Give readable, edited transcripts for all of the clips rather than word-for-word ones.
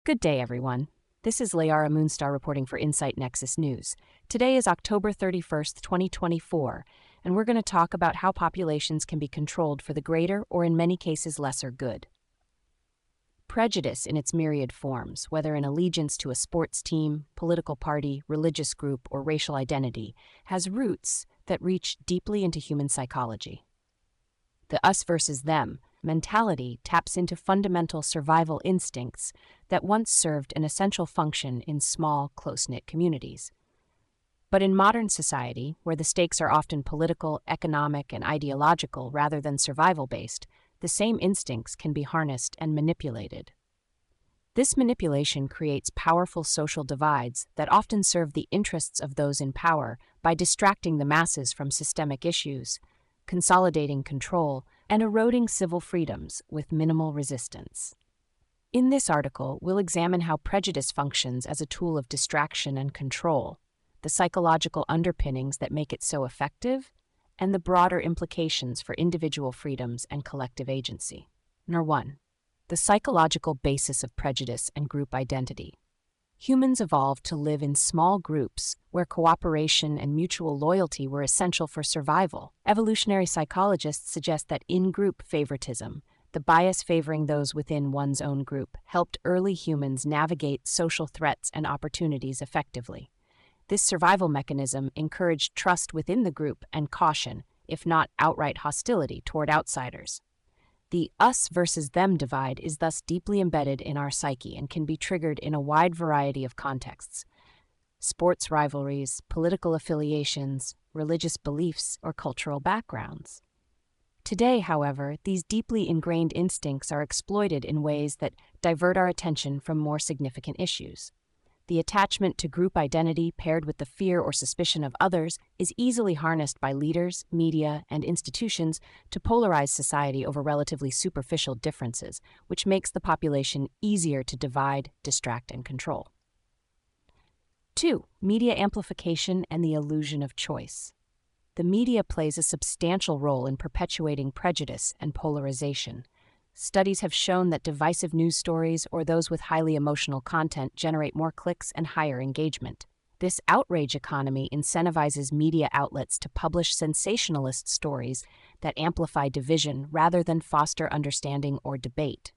Good day, everyone. This is Layara Moonstar reporting for Insight Nexus News. Today is October 31st, 2024, and we're going to talk about how populations can be controlled for the greater or, in many cases, lesser good. Prejudice in its myriad forms, whether in allegiance to a sports team, political party, religious group, or racial identity, has roots that reach deeply into human psychology. The us versus them mentality taps into fundamental survival instincts that once served an essential function in small, close-knit communities. But in modern society, where the stakes are often political, economic, and ideological rather than survival-based, the same instincts can be harnessed and manipulated. This manipulation creates powerful social divides that often serve the interests of those in power by distracting the masses from systemic issues, consolidating control, and eroding civil freedoms with minimal resistance. In this article, we'll examine how prejudice functions as a tool of distraction and control, the psychological underpinnings that make it so effective, and the broader implications for individual freedoms and collective agency. Number 1. The psychological basis of prejudice and group identity. Humans evolved to live in small groups where cooperation and mutual loyalty were essential for survival. Evolutionary psychologists suggest that in-group favoritism, the bias favoring those within one's own group, helped early humans navigate social threats and opportunities effectively. This survival mechanism encouraged trust within the group and caution, if not outright hostility, toward outsiders. The us versus them divide is thus deeply embedded in our psyche and can be triggered in a wide variety of contexts: sports rivalries, political affiliations, religious beliefs, or cultural backgrounds. Today, however, these deeply ingrained instincts are exploited in ways that divert our attention from more significant issues. The attachment to group identity paired with the fear or suspicion of others is easily harnessed by leaders, media, and institutions to polarize society over relatively superficial differences, which makes the population easier to divide, distract, and control. 2. Media amplification and the illusion of choice. The media plays a substantial role in perpetuating prejudice and polarization. Studies have shown that divisive news stories or those with highly emotional content generate more clicks and higher engagement. This outrage economy incentivizes media outlets to publish sensationalist stories that amplify division rather than foster understanding or debate.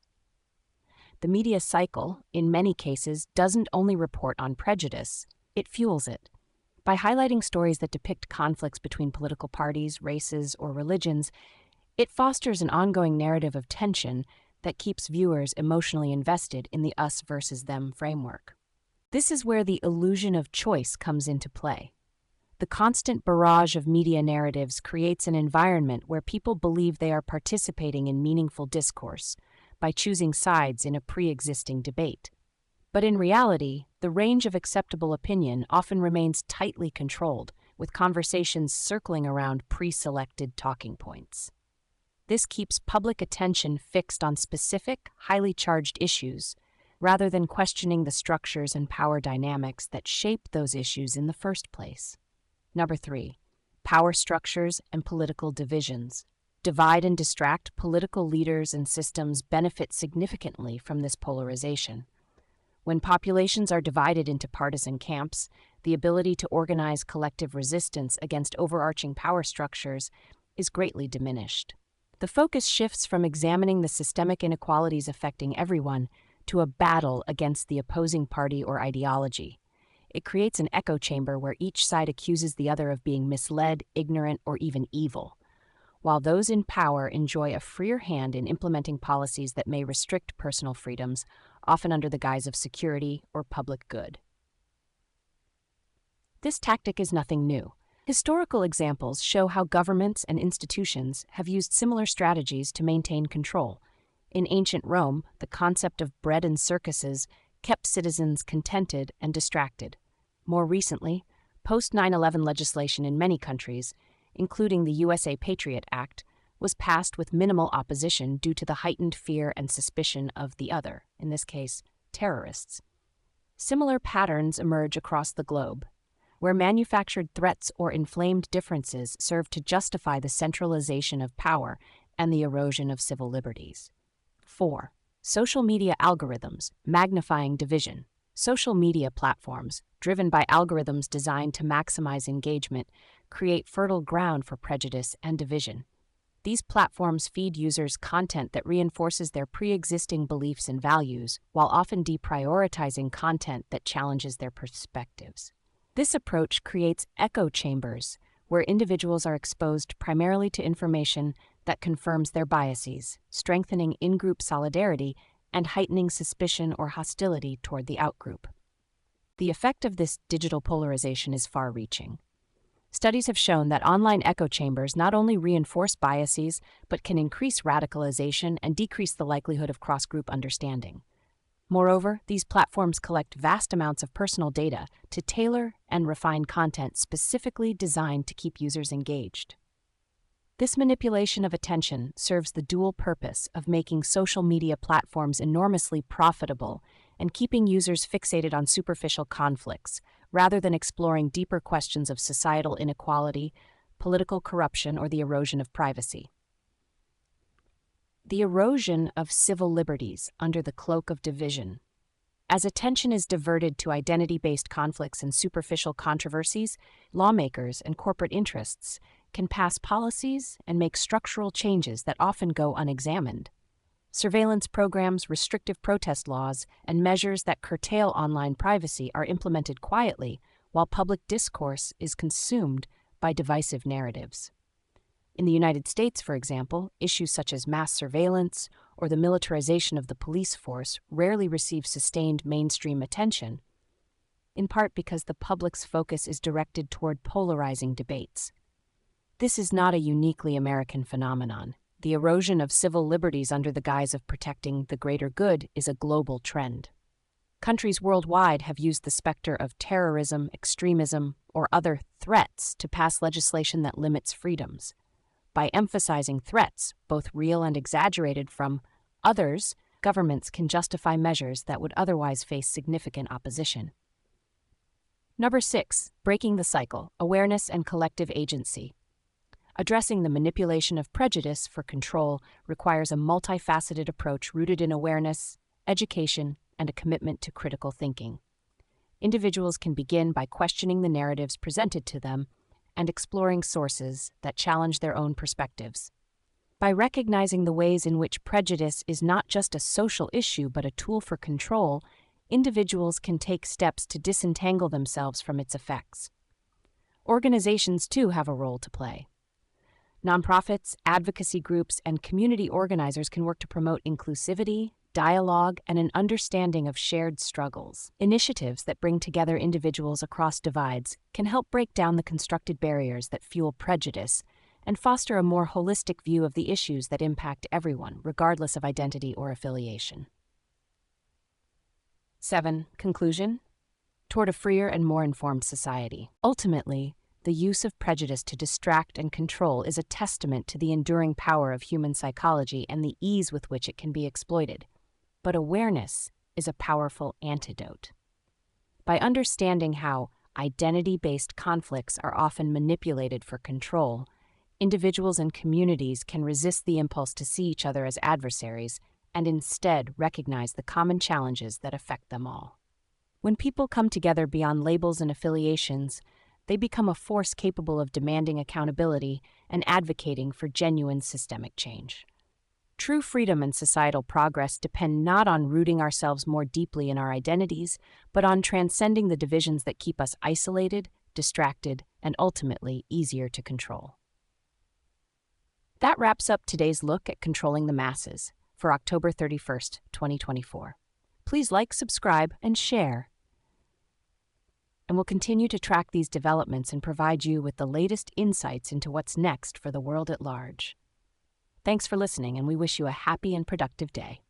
The media cycle, in many cases, doesn't only report on prejudice, it fuels it. By highlighting stories that depict conflicts between political parties, races, or religions, it fosters an ongoing narrative of tension that keeps viewers emotionally invested in the us versus them framework. This is where the illusion of choice comes into play. The constant barrage of media narratives creates an environment where people believe they are participating in meaningful discourse by choosing sides in a pre-existing debate. But in reality, the range of acceptable opinion often remains tightly controlled, with conversations circling around pre-selected talking points. This keeps public attention fixed on specific, highly charged issues, rather than questioning the structures and power dynamics that shape those issues in the first place. Number 3. Power structures and political divisions. Divide and distract political leaders and systems benefit significantly from this polarization. When populations are divided into partisan camps, the ability to organize collective resistance against overarching power structures is greatly diminished. The focus shifts from examining the systemic inequalities affecting everyone to a battle against the opposing party or ideology. It creates an echo chamber where each side accuses the other of being misled, ignorant, or even evil, while those in power enjoy a freer hand in implementing policies that may restrict personal freedoms, often under the guise of security or public good. This tactic is nothing new. Historical examples show how governments and institutions have used similar strategies to maintain control. In ancient Rome, the concept of bread and circuses kept citizens contented and distracted. More recently, post-9/11 legislation in many countries, including the USA Patriot Act, was passed with minimal opposition due to the heightened fear and suspicion of the other, in this case, terrorists. Similar patterns emerge across the globe, where manufactured threats or inflamed differences serve to justify the centralization of power and the erosion of civil liberties. 4. Social media algorithms, magnifying division. Social media platforms, driven by algorithms designed to maximize engagement, create fertile ground for prejudice and division. These platforms feed users content that reinforces their pre-existing beliefs and values, while often deprioritizing content that challenges their perspectives. This approach creates echo chambers, where individuals are exposed primarily to information that confirms their biases, strengthening in-group solidarity and heightening suspicion or hostility toward the outgroup. The effect of this digital polarization is far-reaching. Studies have shown that online echo chambers not only reinforce biases, but can increase radicalization and decrease the likelihood of cross-group understanding. Moreover, these platforms collect vast amounts of personal data to tailor and refine content specifically designed to keep users engaged. This manipulation of attention serves the dual purpose of making social media platforms enormously profitable and keeping users fixated on superficial conflicts, rather than exploring deeper questions of societal inequality, political corruption, or the erosion of privacy. The erosion of civil liberties under the cloak of division. As attention is diverted to identity-based conflicts and superficial controversies, lawmakers and corporate interests can pass policies and make structural changes that often go unexamined. Surveillance programs, restrictive protest laws, and measures that curtail online privacy are implemented quietly, while public discourse is consumed by divisive narratives. In the United States, for example, issues such as mass surveillance or the militarization of the police force rarely receive sustained mainstream attention, in part because the public's focus is directed toward polarizing debates. This is not a uniquely American phenomenon. The erosion of civil liberties under the guise of protecting the greater good is a global trend. Countries worldwide have used the specter of terrorism, extremism, or other threats to pass legislation that limits freedoms. By emphasizing threats, both real and exaggerated, from others, governments can justify measures that would otherwise face significant opposition. Number 6, breaking the cycle, awareness and collective agency. Addressing the manipulation of prejudice for control requires a multifaceted approach rooted in awareness, education, and a commitment to critical thinking. Individuals can begin by questioning the narratives presented to them and exploring sources that challenge their own perspectives. By recognizing the ways in which prejudice is not just a social issue but a tool for control, individuals can take steps to disentangle themselves from its effects. Organizations, too, have a role to play. Nonprofits, advocacy groups, and community organizers can work to promote inclusivity, dialogue, and an understanding of shared struggles. Initiatives that bring together individuals across divides can help break down the constructed barriers that fuel prejudice and foster a more holistic view of the issues that impact everyone, regardless of identity or affiliation. 7. Conclusion. Toward a freer and more informed society. Ultimately, the use of prejudice to distract and control is a testament to the enduring power of human psychology and the ease with which it can be exploited. But awareness is a powerful antidote. By understanding how identity-based conflicts are often manipulated for control, individuals and communities can resist the impulse to see each other as adversaries and instead recognize the common challenges that affect them all. When people come together beyond labels and affiliations, they become a force capable of demanding accountability and advocating for genuine systemic change. True freedom and societal progress depend not on rooting ourselves more deeply in our identities, but on transcending the divisions that keep us isolated, distracted, and ultimately easier to control. That wraps up today's look at controlling the masses for October 31st, 2024. Please like, subscribe, and share. And we'll continue to track these developments and provide you with the latest insights into what's next for the world at large. Thanks for listening, and we wish you a happy and productive day.